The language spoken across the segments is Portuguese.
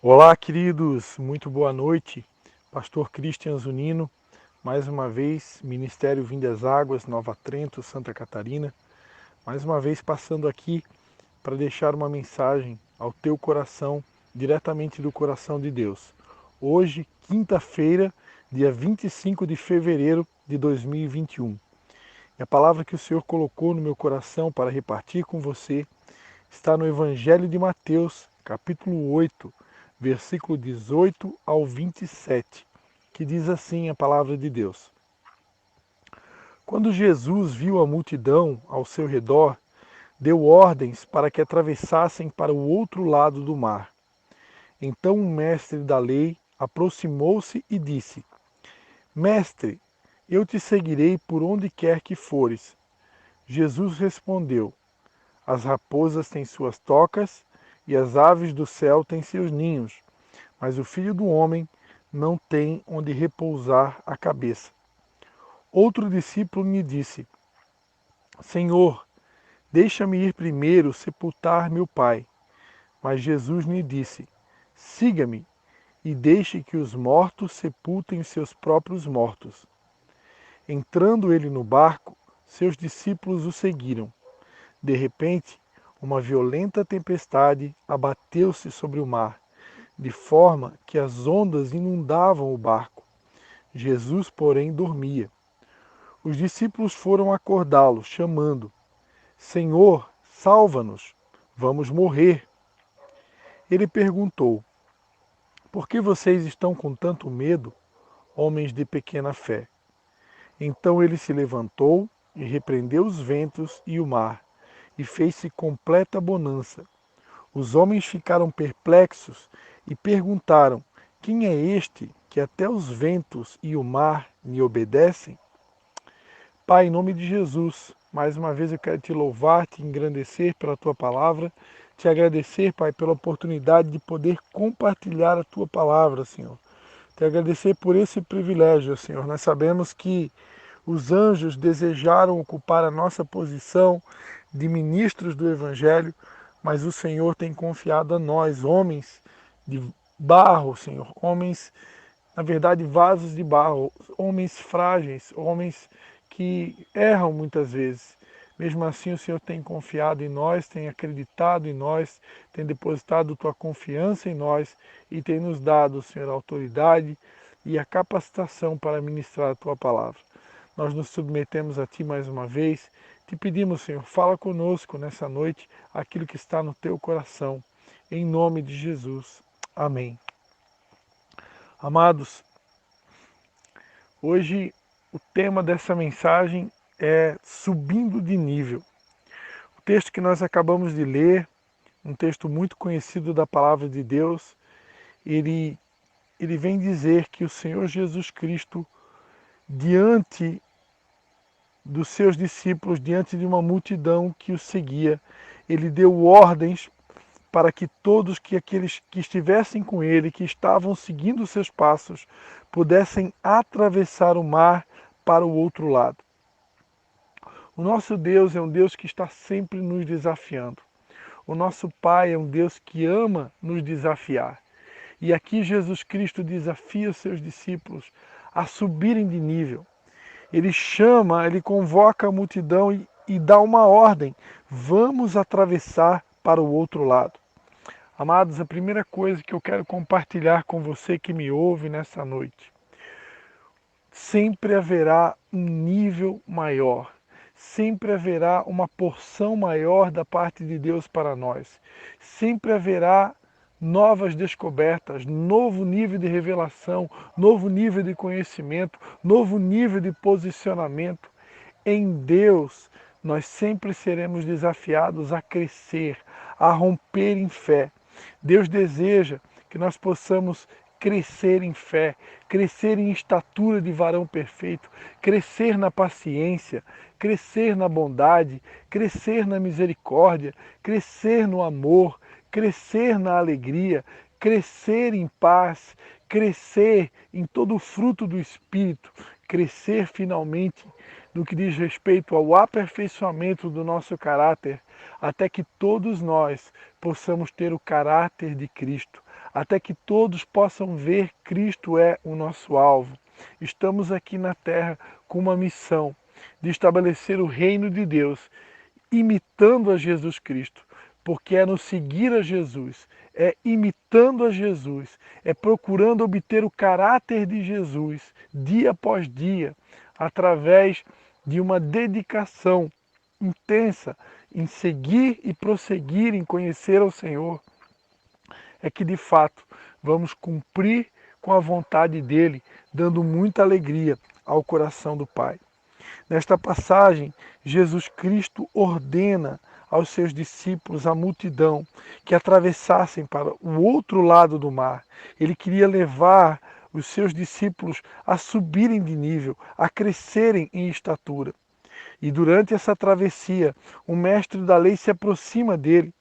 Olá, queridos, muito boa noite. Pastor Christian Zunino, mais uma vez, Ministério Vindas Águas, Nova Trento, Santa Catarina, mais uma vez passando aqui para deixar uma mensagem ao teu coração, diretamente do coração de Deus. Hoje, quinta-feira, dia 25 de fevereiro de 2021. E a palavra que o Senhor colocou no meu coração para repartir com você está no Evangelho de Mateus, capítulo 8, versículo 18 ao 27, que diz assim a palavra de Deus. Quando Jesus viu a multidão ao seu redor, deu ordens para que atravessassem para o outro lado do mar. Então o mestre da lei aproximou-se e disse: Mestre, eu te seguirei por onde quer que fores. Jesus respondeu: As raposas têm suas tocas e as aves do céu têm seus ninhos, mas o Filho do Homem não tem onde repousar a cabeça. Outro discípulo me disse: Senhor, deixa-me ir primeiro sepultar meu pai. Mas Jesus lhe disse: Siga-me e deixe que os mortos sepultem os seus próprios mortos. Entrando ele no barco, seus discípulos o seguiram. De repente, uma violenta tempestade abateu-se sobre o mar, de forma que as ondas inundavam o barco. Jesus, porém, dormia. Os discípulos foram acordá-lo, chamando: Senhor, salva-nos, vamos morrer. Ele perguntou: Por que vocês estão com tanto medo, homens de pequena fé? Então ele se levantou e repreendeu os ventos e o mar, e fez-se completa bonança. Os homens ficaram perplexos e perguntaram: Quem é este que até os ventos e o mar lhe obedecem? Pai, em nome de Jesus, mais uma vez eu quero te louvar, te engrandecer pela tua palavra, te agradecer, Pai, pela oportunidade de poder compartilhar a tua palavra, Senhor. Te agradecer por esse privilégio, Senhor. Nós sabemos que os anjos desejaram ocupar a nossa posição de ministros do Evangelho, mas o Senhor tem confiado a nós, homens de barro, Senhor, homens, na verdade, vasos de barro, homens frágeis, homens que erram muitas vezes. Mesmo assim, o Senhor tem confiado em nós, tem acreditado em nós, tem depositado tua confiança em nós e tem nos dado, Senhor, a autoridade e a capacitação para ministrar a tua palavra. Nós nos submetemos a Ti mais uma vez. Te pedimos, Senhor, fala conosco nessa noite aquilo que está no Teu coração. Em nome de Jesus. Amém. Amados, hoje o tema dessa mensagem é subindo de nível. O texto que nós acabamos de ler, um texto muito conhecido da palavra de Deus, ele vem dizer que o Senhor Jesus Cristo, diante dos seus discípulos, diante de uma multidão que o seguia, ele deu ordens para que todos aqueles que estivessem com ele, que estavam seguindo os seus passos, pudessem atravessar o mar para o outro lado. O nosso Deus é um Deus que está sempre nos desafiando. O nosso Pai é um Deus que ama nos desafiar. E aqui Jesus Cristo desafia os seus discípulos a subirem de nível. Ele chama, ele convoca a multidão e dá uma ordem: vamos atravessar para o outro lado. Amados, a primeira coisa que eu quero compartilhar com você que me ouve nessa noite: sempre haverá um nível maior, sempre haverá uma porção maior da parte de Deus para nós, sempre haverá novas descobertas, novo nível de revelação, novo nível de conhecimento, novo nível de posicionamento. Em Deus, nós sempre seremos desafiados a crescer, a romper em fé. Deus deseja que nós possamos crescer em fé, crescer em estatura de varão perfeito, crescer na paciência, crescer na bondade, crescer na misericórdia, crescer no amor, crescer na alegria, crescer em paz, crescer em todo o fruto do Espírito, crescer finalmente no que diz respeito ao aperfeiçoamento do nosso caráter, até que todos nós possamos ter o caráter de Cristo, até que todos possam ver Cristo é o nosso alvo. Estamos aqui na terra com uma missão de estabelecer o reino de Deus, imitando a Jesus Cristo, porque é no seguir a Jesus, é imitando a Jesus, é procurando obter o caráter de Jesus dia após dia, através de uma dedicação intensa em seguir e prosseguir em conhecer ao Senhor, é que de fato vamos cumprir com a vontade dele, dando muita alegria ao coração do Pai. Nesta passagem, Jesus Cristo ordena aos seus discípulos, a multidão, que atravessassem para o outro lado do mar. Ele queria levar os seus discípulos a subirem de nível, a crescerem em estatura. E durante essa travessia, o mestre da lei se aproxima dele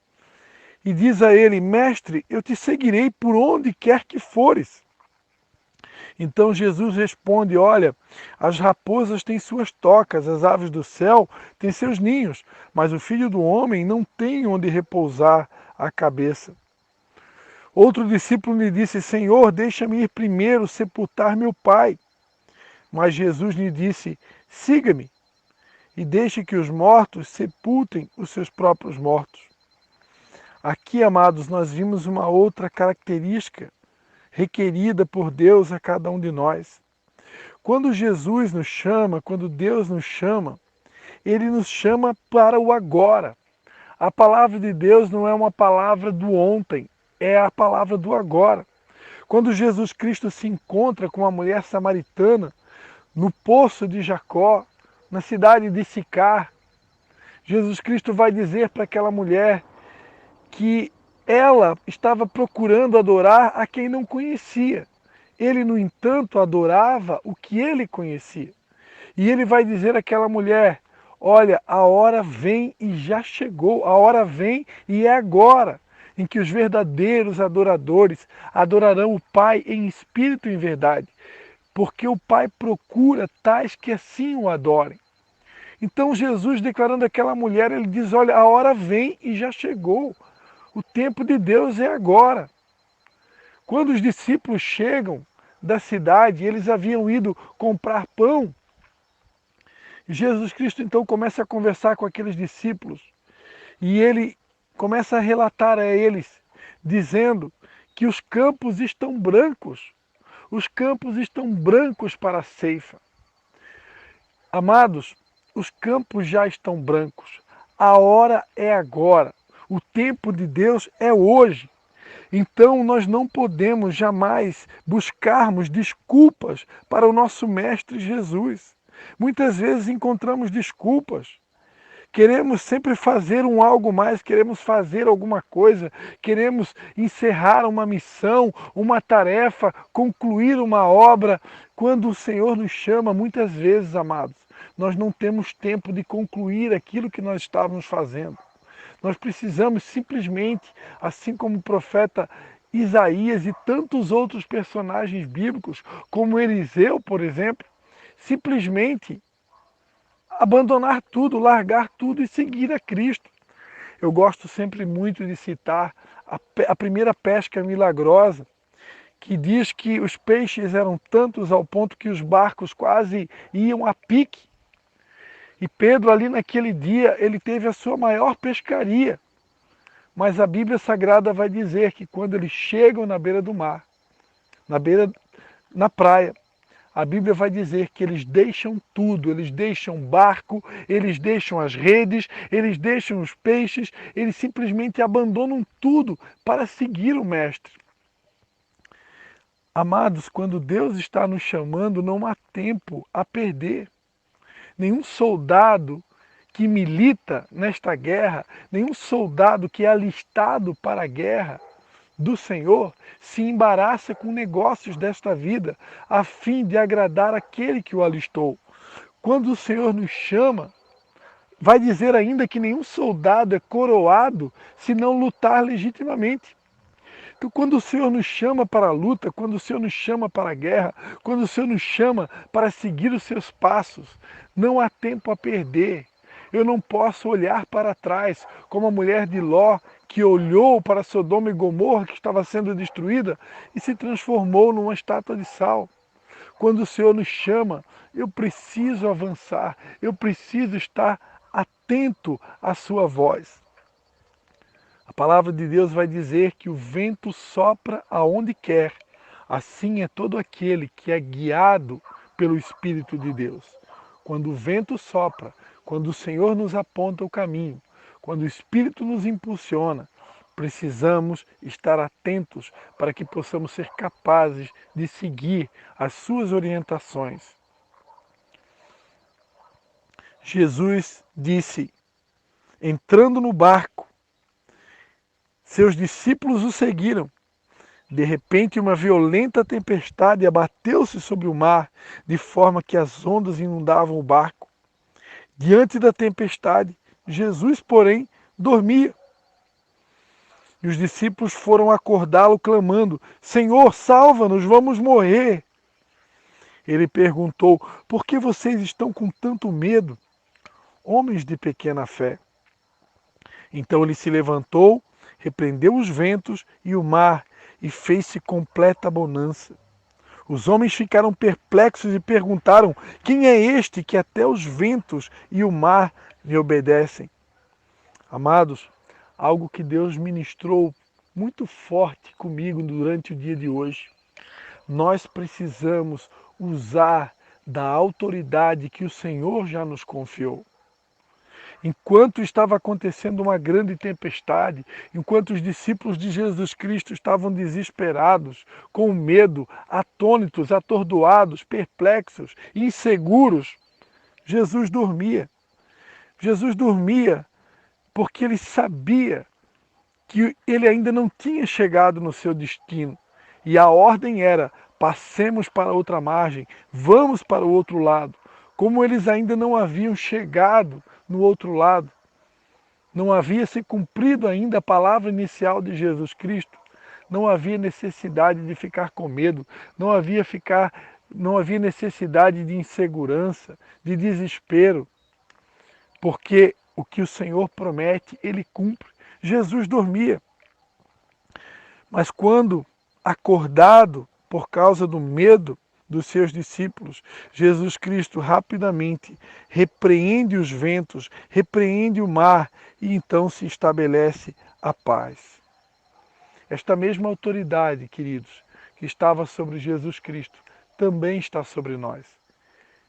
e diz a ele: Mestre, eu te seguirei por onde quer que fores. Então Jesus responde: olha, as raposas têm suas tocas, as aves do céu têm seus ninhos, mas o Filho do Homem não tem onde repousar a cabeça. Outro discípulo lhe disse: Senhor, deixa-me ir primeiro sepultar meu pai. Mas Jesus lhe disse: siga-me e deixe que os mortos sepultem os seus próprios mortos. Aqui, amados, nós vimos uma outra característica requerida por Deus a cada um de nós. Quando Jesus nos chama, quando Deus nos chama, Ele nos chama para o agora. A palavra de Deus não é uma palavra do ontem, é a palavra do agora. Quando Jesus Cristo se encontra com uma mulher samaritana no poço de Jacó, na cidade de Sicar, Jesus Cristo vai dizer para aquela mulher que ela estava procurando adorar a quem não conhecia. Ele, no entanto, adorava o que ele conhecia. E ele vai dizer àquela mulher: olha, a hora vem e já chegou, a hora vem e é agora, em que os verdadeiros adoradores adorarão o Pai em espírito e em verdade, porque o Pai procura tais que assim o adorem. Então Jesus, declarando àquela mulher, ele diz: olha, a hora vem e já chegou. O tempo de Deus é agora. Quando os discípulos chegam da cidade, eles haviam ido comprar pão. Jesus Cristo então começa a conversar com aqueles discípulos e ele começa a relatar a eles, dizendo que os campos estão brancos. Os campos estão brancos para a ceifa. Amados, os campos já estão brancos. A hora é agora. O tempo de Deus é hoje. Então nós não podemos jamais buscarmos desculpas para o nosso Mestre Jesus. Muitas vezes encontramos desculpas. Queremos sempre fazer um algo mais, queremos fazer alguma coisa, queremos encerrar uma missão, uma tarefa, concluir uma obra. Quando o Senhor nos chama, muitas vezes, amados, nós não temos tempo de concluir aquilo que nós estávamos fazendo. Nós precisamos simplesmente, assim como o profeta Isaías e tantos outros personagens bíblicos, como Eliseu, por exemplo, simplesmente abandonar tudo, largar tudo e seguir a Cristo. Eu gosto sempre muito de citar a primeira pesca milagrosa, que diz que os peixes eram tantos ao ponto que os barcos quase iam a pique. E Pedro ali naquele dia, ele teve a sua maior pescaria. Mas a Bíblia Sagrada vai dizer que quando eles chegam na beira do mar, na praia, a Bíblia vai dizer que eles deixam tudo, eles deixam o barco, eles deixam as redes, eles deixam os peixes, eles simplesmente abandonam tudo para seguir o Mestre. Amados, quando Deus está nos chamando, não há tempo a perder. Nenhum soldado que milita nesta guerra, nenhum soldado que é alistado para a guerra do Senhor se embaraça com negócios desta vida, a fim de agradar aquele que o alistou. Quando o Senhor nos chama, vai dizer ainda que nenhum soldado é coroado se não lutar legitimamente. Então, quando o Senhor nos chama para a luta, quando o Senhor nos chama para a guerra, quando o Senhor nos chama para seguir os seus passos, não há tempo a perder. Eu não posso olhar para trás como a mulher de Ló, que olhou para Sodoma e Gomorra, que estava sendo destruída, e se transformou numa estátua de sal. Quando o Senhor nos chama, eu preciso avançar, eu preciso estar atento à sua voz. A palavra de Deus vai dizer que o vento sopra aonde quer. Assim é todo aquele que é guiado pelo Espírito de Deus. Quando o vento sopra, quando o Senhor nos aponta o caminho, quando o Espírito nos impulsiona, precisamos estar atentos para que possamos ser capazes de seguir as suas orientações. Jesus disse, entrando no barco, seus discípulos o seguiram. De repente, uma violenta tempestade abateu-se sobre o mar, de forma que as ondas inundavam o barco. Diante da tempestade, Jesus, porém, dormia. E os discípulos foram acordá-lo, clamando, Senhor, salva-nos, vamos morrer. Ele perguntou, por que vocês estão com tanto medo, homens de pequena fé? Então ele se levantou, repreendeu os ventos e o mar, e fez-se completa bonança. Os homens ficaram perplexos e perguntaram, quem é este que até os ventos e o mar lhe obedecem? Amados, algo que Deus ministrou muito forte comigo durante o dia de hoje. Nós precisamos usar da autoridade que o Senhor já nos confiou. Enquanto estava acontecendo uma grande tempestade, enquanto os discípulos de Jesus Cristo estavam desesperados, com medo, atônitos, atordoados, perplexos, inseguros, Jesus dormia. Jesus dormia porque ele sabia que ele ainda não tinha chegado no seu destino. E a ordem era, passemos para outra margem, vamos para o outro lado. Como eles ainda não haviam chegado no outro lado, não havia se cumprido ainda a palavra inicial de Jesus Cristo, não havia necessidade de ficar com medo, não havia necessidade de insegurança, de desespero, porque o que o Senhor promete, Ele cumpre. Jesus dormia, mas quando acordado por causa do medo dos seus discípulos, Jesus Cristo rapidamente repreende os ventos, repreende o mar e então se estabelece a paz. Esta mesma autoridade, queridos, que estava sobre Jesus Cristo, também está sobre nós.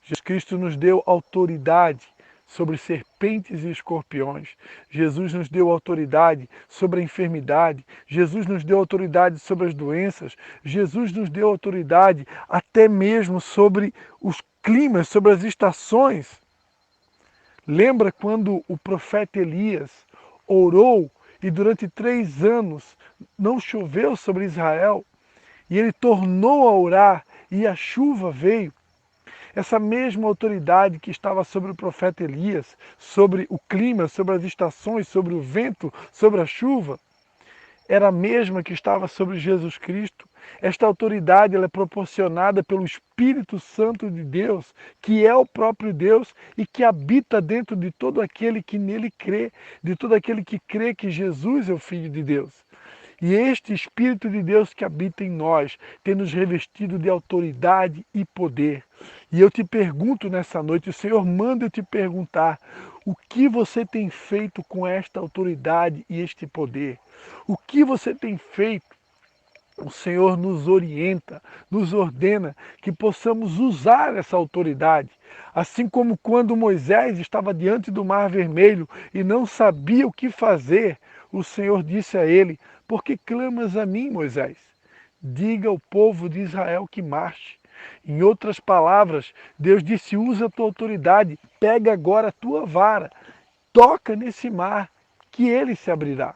Jesus Cristo nos deu autoridade sobre serpentes e escorpiões. Jesus nos deu autoridade sobre a enfermidade. Jesus nos deu autoridade sobre as doenças. Jesus nos deu autoridade até mesmo sobre os climas, sobre as estações. Lembra quando o profeta Elias orou e durante 3 anos não choveu sobre Israel? E ele tornou a orar e a chuva veio. Essa mesma autoridade que estava sobre o profeta Elias, sobre o clima, sobre as estações, sobre o vento, sobre a chuva, era a mesma que estava sobre Jesus Cristo. Esta autoridade ela é proporcionada pelo Espírito Santo de Deus, que é o próprio Deus e que habita dentro de todo aquele que nele crê, de todo aquele que crê que Jesus é o Filho de Deus. E este Espírito de Deus que habita em nós tem nos revestido de autoridade e poder. E eu te pergunto nessa noite, o Senhor manda eu te perguntar, o que você tem feito com esta autoridade e este poder? O que você tem feito? O Senhor nos orienta, nos ordena que possamos usar essa autoridade. Assim como quando Moisés estava diante do Mar Vermelho e não sabia o que fazer, o Senhor disse a ele, por que clamas a mim, Moisés? Diga ao povo de Israel que marche. Em outras palavras, Deus disse, usa a tua autoridade, pega agora a tua vara, toca nesse mar, que ele se abrirá.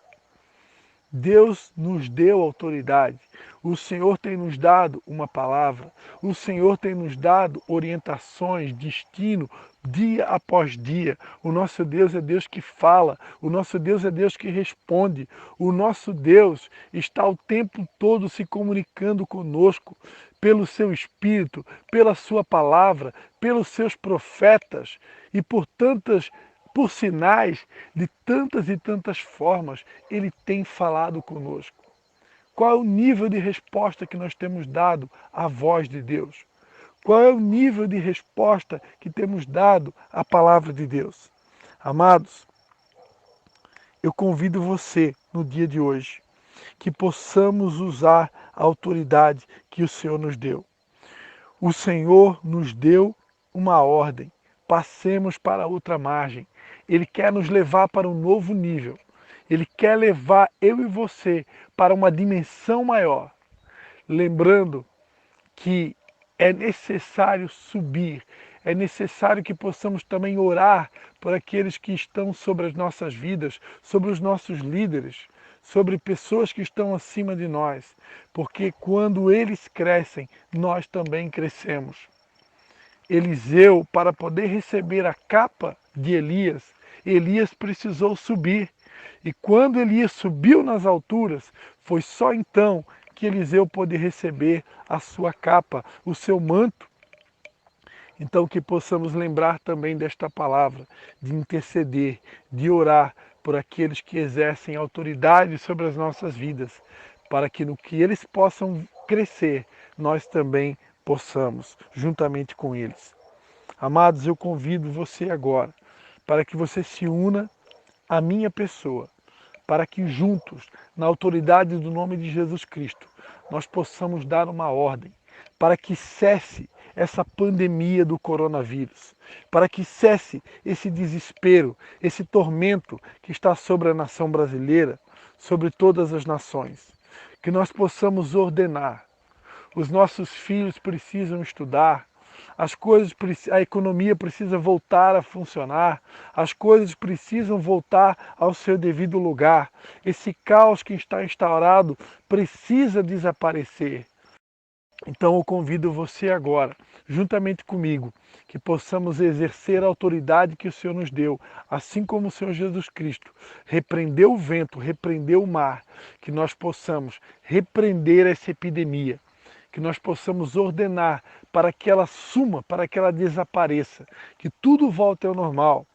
Deus nos deu autoridade. O Senhor tem nos dado uma palavra. O Senhor tem nos dado orientações, destino, dia após dia. O nosso Deus é Deus que fala. O nosso Deus é Deus que responde. O nosso Deus está o tempo todo se comunicando conosco pelo seu Espírito, pela sua palavra, pelos seus profetas e por por sinais, de tantas e tantas formas, Ele tem falado conosco. Qual é o nível de resposta que nós temos dado à voz de Deus? Qual é o nível de resposta que temos dado à palavra de Deus? Amados, eu convido você no dia de hoje que possamos usar a autoridade que o Senhor nos deu. O Senhor nos deu uma ordem. Passemos para outra margem. Ele quer nos levar para um novo nível. Ele quer levar eu e você para uma dimensão maior. Lembrando que é necessário subir, é necessário que possamos também orar por aqueles que estão sobre as nossas vidas, sobre os nossos líderes, sobre pessoas que estão acima de nós, porque quando eles crescem, nós também crescemos. Eliseu, para poder receber a capa de Elias, Elias precisou subir. E quando Elias subiu nas alturas, foi só então que Eliseu pôde receber a sua capa, o seu manto. Então que possamos lembrar também desta palavra, de interceder, de orar por aqueles que exercem autoridade sobre as nossas vidas, para que no que eles possam crescer, nós também possamos, juntamente com eles. Amados, eu convido você agora, para que você se una à minha pessoa, para que juntos, na autoridade do nome de Jesus Cristo, nós possamos dar uma ordem para que cesse essa pandemia do coronavírus, para que cesse esse desespero, esse tormento que está sobre a nação brasileira, sobre todas as nações. Que nós possamos ordenar. Os nossos filhos precisam estudar, a economia precisa voltar a funcionar, as coisas precisam voltar ao seu devido lugar. Esse caos que está instaurado precisa desaparecer. Então eu convido você agora, juntamente comigo, que possamos exercer a autoridade que o Senhor nos deu, assim como o Senhor Jesus Cristo repreendeu o vento, repreendeu o mar, que nós possamos repreender essa epidemia, que nós possamos ordenar para que ela suma, para que ela desapareça, que tudo volte ao normal.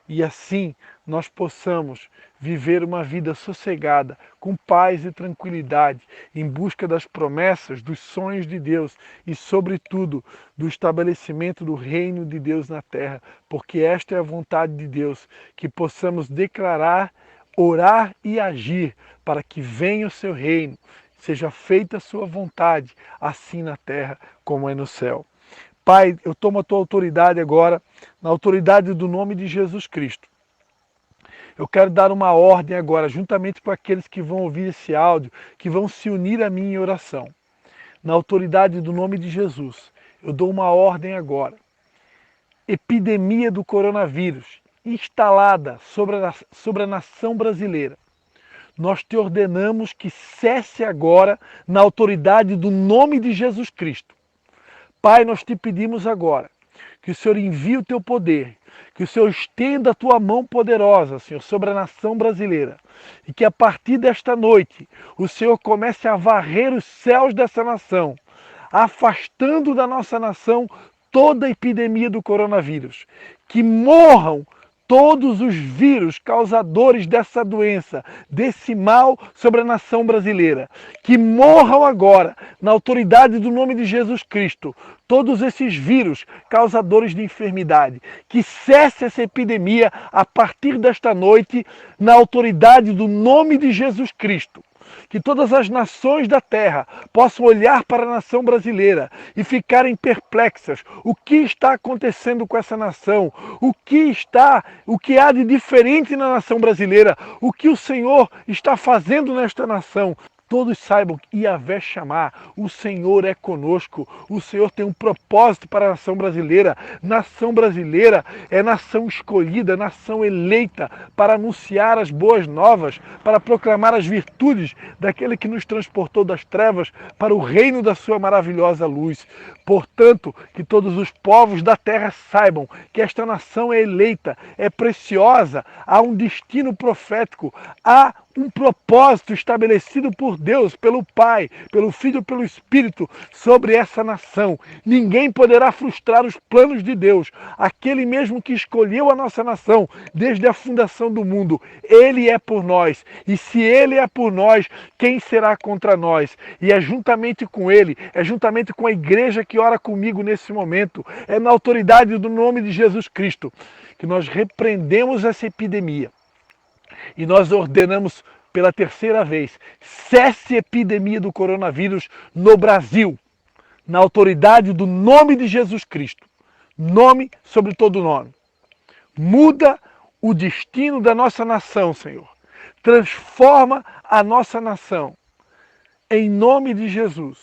E assim nós possamos viver uma vida sossegada, com paz e tranquilidade, em busca das promessas, dos sonhos de Deus e, sobretudo, do estabelecimento do reino de Deus na terra, porque esta é a vontade de Deus, que possamos declarar, orar e agir para que venha o seu reino, seja feita a sua vontade, assim na terra como é no céu. Pai, eu tomo a tua autoridade agora, na autoridade do nome de Jesus Cristo. Eu quero dar uma ordem agora, juntamente com aqueles que vão ouvir esse áudio, que vão se unir a mim em oração. Na autoridade do nome de Jesus, eu dou uma ordem agora. Epidemia do coronavírus, instalada sobre a nação brasileira. Nós te ordenamos que cesse agora na autoridade do nome de Jesus Cristo. Pai, nós te pedimos agora que o Senhor envie o teu poder, que o Senhor estenda a tua mão poderosa, Senhor, sobre a nação brasileira. E que a partir desta noite o Senhor comece a varrer os céus dessa nação, afastando da nossa nação toda a epidemia do coronavírus. Que morram todos os vírus causadores dessa doença, desse mal sobre a nação brasileira. Que morram agora, na autoridade do nome de Jesus Cristo, todos esses vírus causadores de enfermidade. Que cesse essa epidemia a partir desta noite, na autoridade do nome de Jesus Cristo. Que todas as nações da terra possam olhar para a nação brasileira e ficarem perplexas. O que está acontecendo com essa nação? O que há de diferente na nação brasileira? O que o Senhor está fazendo nesta nação? Todos saibam que Yahvé Shammah, o Senhor é conosco, o Senhor tem um propósito para a nação brasileira. Nação brasileira é nação escolhida, nação eleita para anunciar as boas novas, para proclamar as virtudes daquele que nos transportou das trevas para o reino da sua maravilhosa luz. Portanto, que todos os povos da terra saibam que esta nação é eleita, é preciosa, há um destino profético, há um propósito estabelecido por Deus, pelo Pai, pelo Filho e pelo Espírito sobre essa nação. Ninguém poderá frustrar os planos de Deus. Aquele mesmo que escolheu a nossa nação desde a fundação do mundo, Ele é por nós. E se Ele é por nós, quem será contra nós? E é juntamente com Ele, é juntamente com a igreja que ora comigo nesse momento, é na autoridade do nome de Jesus Cristo, que nós repreendemos essa epidemia. E nós ordenamos pela terceira vez, cesse a epidemia do coronavírus no Brasil, na autoridade do nome de Jesus Cristo. Nome sobre todo nome. Muda o destino da nossa nação, Senhor. Transforma a nossa nação. Em nome de Jesus,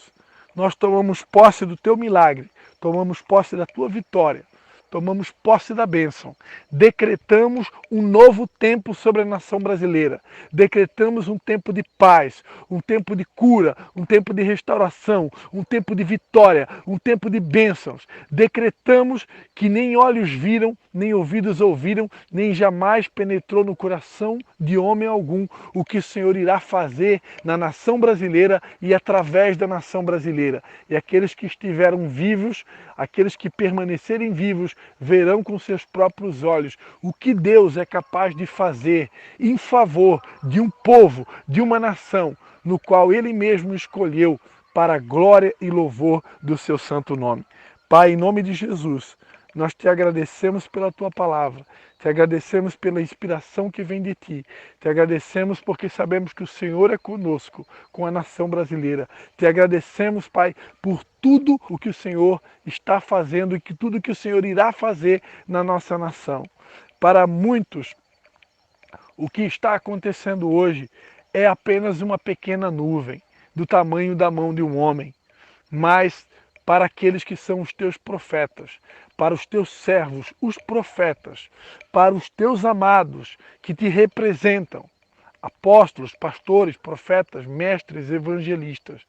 nós tomamos posse do teu milagre, tomamos posse da tua vitória, tomamos posse da bênção, decretamos um novo tempo sobre a nação brasileira, decretamos um tempo de paz, um tempo de cura, um tempo de restauração, um tempo de vitória, um tempo de bênçãos. Decretamos que nem olhos viram, nem ouvidos ouviram, nem jamais penetrou no coração de homem algum o que o Senhor irá fazer na nação brasileira e através da nação brasileira. E aqueles que estiveram vivos, aqueles que permanecerem vivos, verão com seus próprios olhos o que Deus é capaz de fazer em favor de um povo, de uma nação, no qual Ele mesmo escolheu para a glória e louvor do seu santo nome. Pai, em nome de Jesus, nós te agradecemos pela tua palavra, te agradecemos pela inspiração que vem de ti, te agradecemos porque sabemos que o Senhor é conosco, com a nação brasileira. Te agradecemos, Pai, por tudo o que o Senhor está fazendo e que tudo que o Senhor irá fazer na nossa nação. Para muitos, o que está acontecendo hoje é apenas uma pequena nuvem, do tamanho da mão de um homem, mas para aqueles que são os teus profetas, para os teus servos, os profetas, para os teus amados que te representam, apóstolos, pastores, profetas, mestres, evangelistas,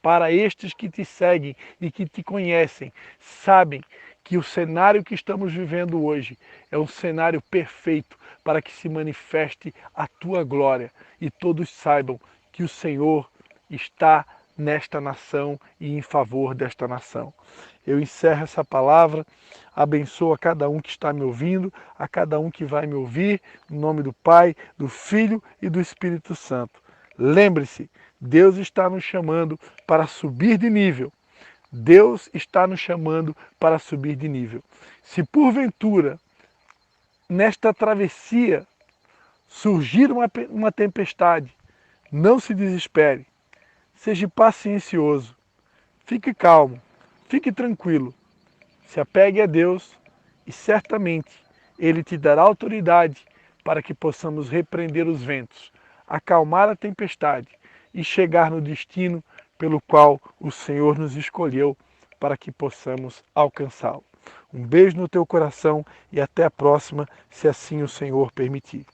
para estes que te seguem e que te conhecem, sabem que o cenário que estamos vivendo hoje é um cenário perfeito para que se manifeste a tua glória e todos saibam que o Senhor está nesta nação e em favor desta nação. Eu encerro essa palavra, abençoo a cada um que está me ouvindo, a cada um que vai me ouvir, em nome do Pai, do Filho e do Espírito Santo. Lembre-se, Deus está nos chamando para subir de nível. Deus está nos chamando para subir de nível. Se porventura, nesta travessia, surgir uma tempestade, não se desespere. Seja paciencioso, fique calmo, fique tranquilo, se apegue a Deus e certamente Ele te dará autoridade para que possamos repreender os ventos, acalmar a tempestade e chegar no destino pelo qual o Senhor nos escolheu para que possamos alcançá-lo. Um beijo no teu coração e até a próxima, se assim o Senhor permitir.